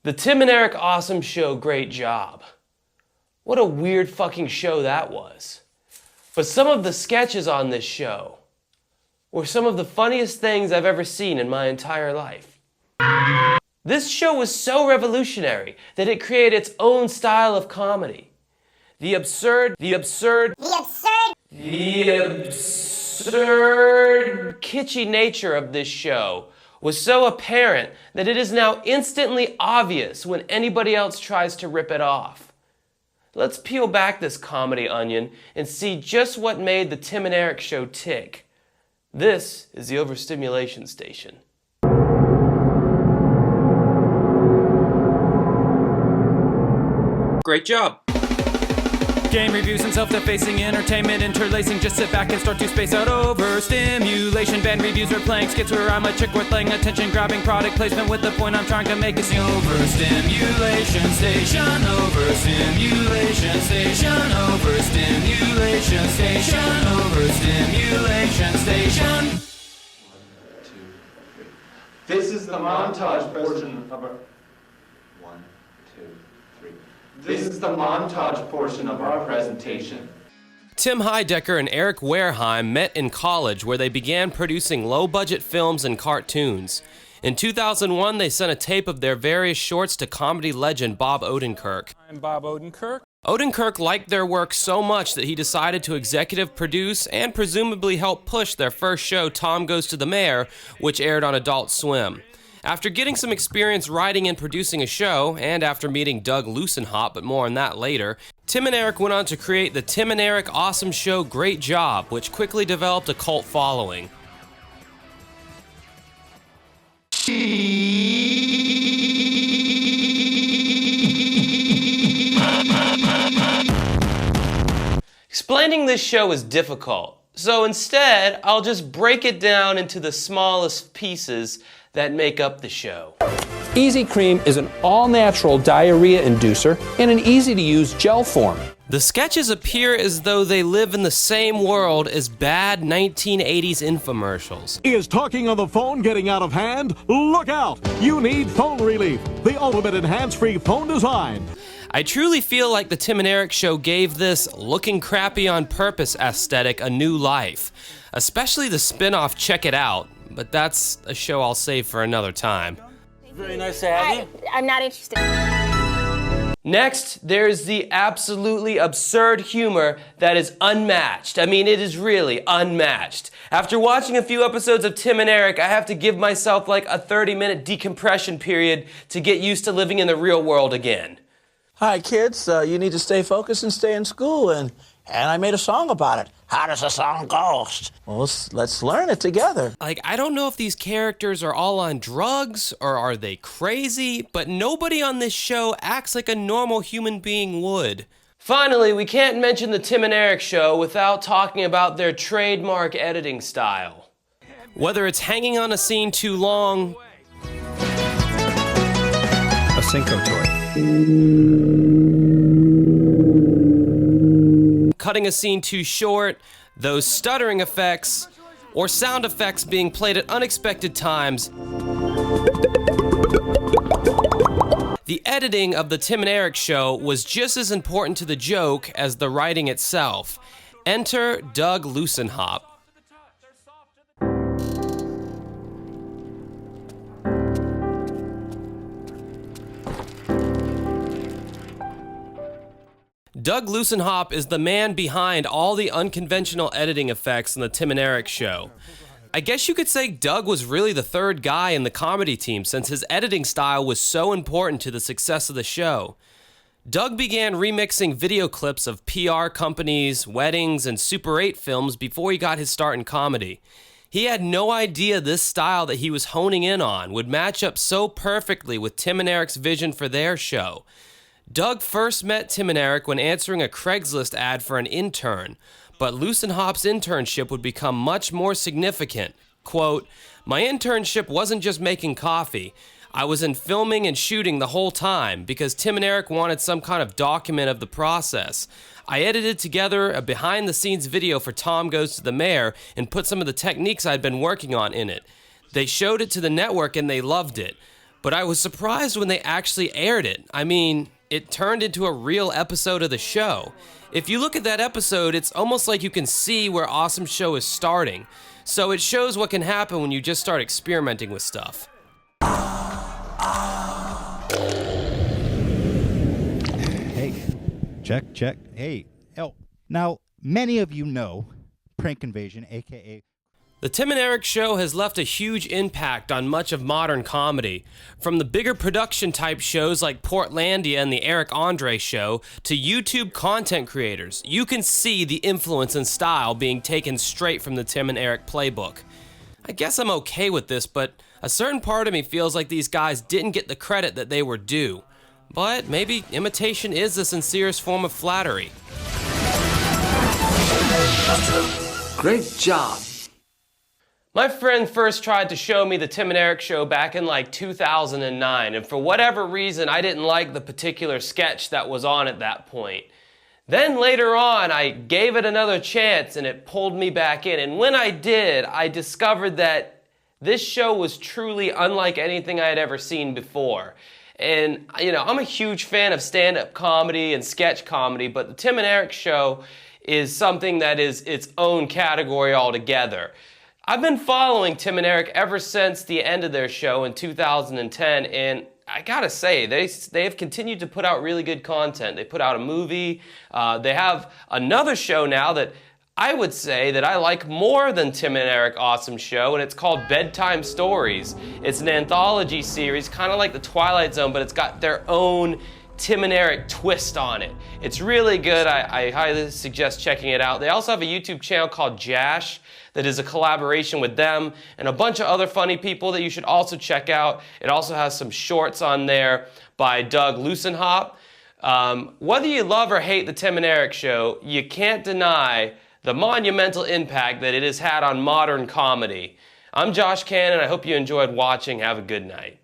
The Tim and Eric Awesome Show, great job. What a weird fucking show that was. But some of the sketches on this show were some of the funniest things I've ever seen in my entire life. This show was so revolutionary that it created its own style of comedy. The absurd kitschy nature of this show was so apparent that it is now instantly obvious when anybody else tries to rip it off. Let's peel back this comedy onion and see just what made the Tim and Eric Show tick. This is the Overstimulation Station. Great job. Game reviews and self-defacing entertainment interlacing. Just sit back and start to space out overstimulation. Band reviews or playing skits where I'm a chick worth laying attention, grabbing product placement with the point I'm trying to make. It's the Overstimulation Station. Overstimulation Station. Overstimulation Station. Overstimulation Station. 1, 2, 3. This is the montage portion of our... 1, 2, 3. This is the montage portion of our presentation. Tim Heidecker and Eric Wareheim met in college where they began producing low-budget films and cartoons. In 2001, they sent a tape of their various shorts to comedy legend Bob Odenkirk. I'm Bob Odenkirk. Odenkirk liked their work so much that he decided to executive produce and presumably help push their first show, Tom Goes to the Mayor, which aired on Adult Swim. After getting some experience writing and producing a show, and after meeting Doug Lussenhop, but more on that later, Tim and Eric went on to create the Tim and Eric Awesome Show, Great Job, which quickly developed a cult following. Explaining this show is difficult, so instead, I'll just break it down into the smallest pieces that make up the show. Easy Cream is an all-natural diarrhea inducer in an easy-to-use gel form. The sketches appear as though they live in the same world as bad 1980s infomercials. Is talking on the phone getting out of hand? Look out! You need phone relief, the ultimate in hands-free phone design. I truly feel like the Tim and Eric Show gave this looking crappy on purpose aesthetic a new life, especially the spin-off Check It Out, but that's a show I'll save for another time. Very nice to have you. I'm not interested. Next, there's the absolutely absurd humor that is unmatched. I mean, it is really unmatched. After watching a few episodes of Tim and Eric, I have to give myself like a 30-minute decompression period to get used to living in the real world again. Hi, kids. You need to stay focused and stay in school, and I made a song about it. How does a song go? Well, let's learn it together. Like, I don't know if these characters are all on drugs or are they crazy, but nobody on this show acts like a normal human being would. Finally, we can't mention the Tim and Eric Show without talking about their trademark editing style. Whether it's hanging on a scene too long, A Cinco toy. cutting a scene too short, those stuttering effects, or sound effects being played at unexpected times. The editing of the Tim and Eric Show was just as important to the joke as the writing itself. Enter Doug Lussenhop. Doug Lussenhop is the man behind all the unconventional editing effects in the Tim and Eric Show. I guess you could say Doug was really the third guy in the comedy team since his editing style was so important to the success of the show. Doug began remixing video clips of PR companies, weddings, and Super 8 films before he got his start in comedy. He had no idea this style that he was honing in on would match up so perfectly with Tim and Eric's vision for their show. Doug first met Tim and Eric when answering a Craigslist ad for an intern, but Lussenhop's internship would become much more significant. Quote, "My internship wasn't just making coffee. I was in filming and shooting the whole time because Tim and Eric wanted some kind of document of the process. I edited together a behind-the-scenes video for Tom Goes to the Mayor and put some of the techniques I'd been working on in it. They showed it to the network and they loved it. but I was surprised when they actually aired it. I mean, it turned into a real episode of the show. If you look at that episode, it's almost like you can see where Awesome Show is starting. So it shows what can happen when you just start experimenting with stuff. Hey, check. Hey, now many of you know Prank Invasion, aka The Tim and Eric Show has left a huge impact on much of modern comedy. From the bigger production type shows like Portlandia and The Eric Andre Show to YouTube content creators, you can see the influence and style being taken straight from the Tim and Eric playbook. I guess I'm okay with this, but a certain part of me feels like these guys didn't get the credit that they were due. But maybe imitation is the sincerest form of flattery. Great job. My friend first tried to show me the Tim and Eric Show back in like 2009, and for whatever reason, I didn't like the particular sketch that was on at that point. Then later on, I gave it another chance and it pulled me back in, and when I did, I discovered that this show was truly unlike anything I had ever seen before. And, I'm a huge fan of stand-up comedy and sketch comedy, but the Tim and Eric Show is something that is its own category altogether. I've been following Tim and Eric ever since the end of their show in 2010, and I gotta say, they have continued to put out really good content. They put out a movie. They have another show now that I would say that I like more than Tim and Eric Awesome Show, and it's called Bedtime Stories. It's an anthology series, kind of like The Twilight Zone, but it's got their own Tim and Eric twist on it. It's really good. I highly suggest checking it out. They also have a YouTube channel called Jash that is a collaboration with them and a bunch of other funny people that you should also check out. It also has some shorts on there by Doug Lucenhop. Whether you love or hate the Tim and Eric Show, you can't deny the monumental impact that it has had on modern comedy. I'm Josh Cannon. I hope you enjoyed watching. Have a good night.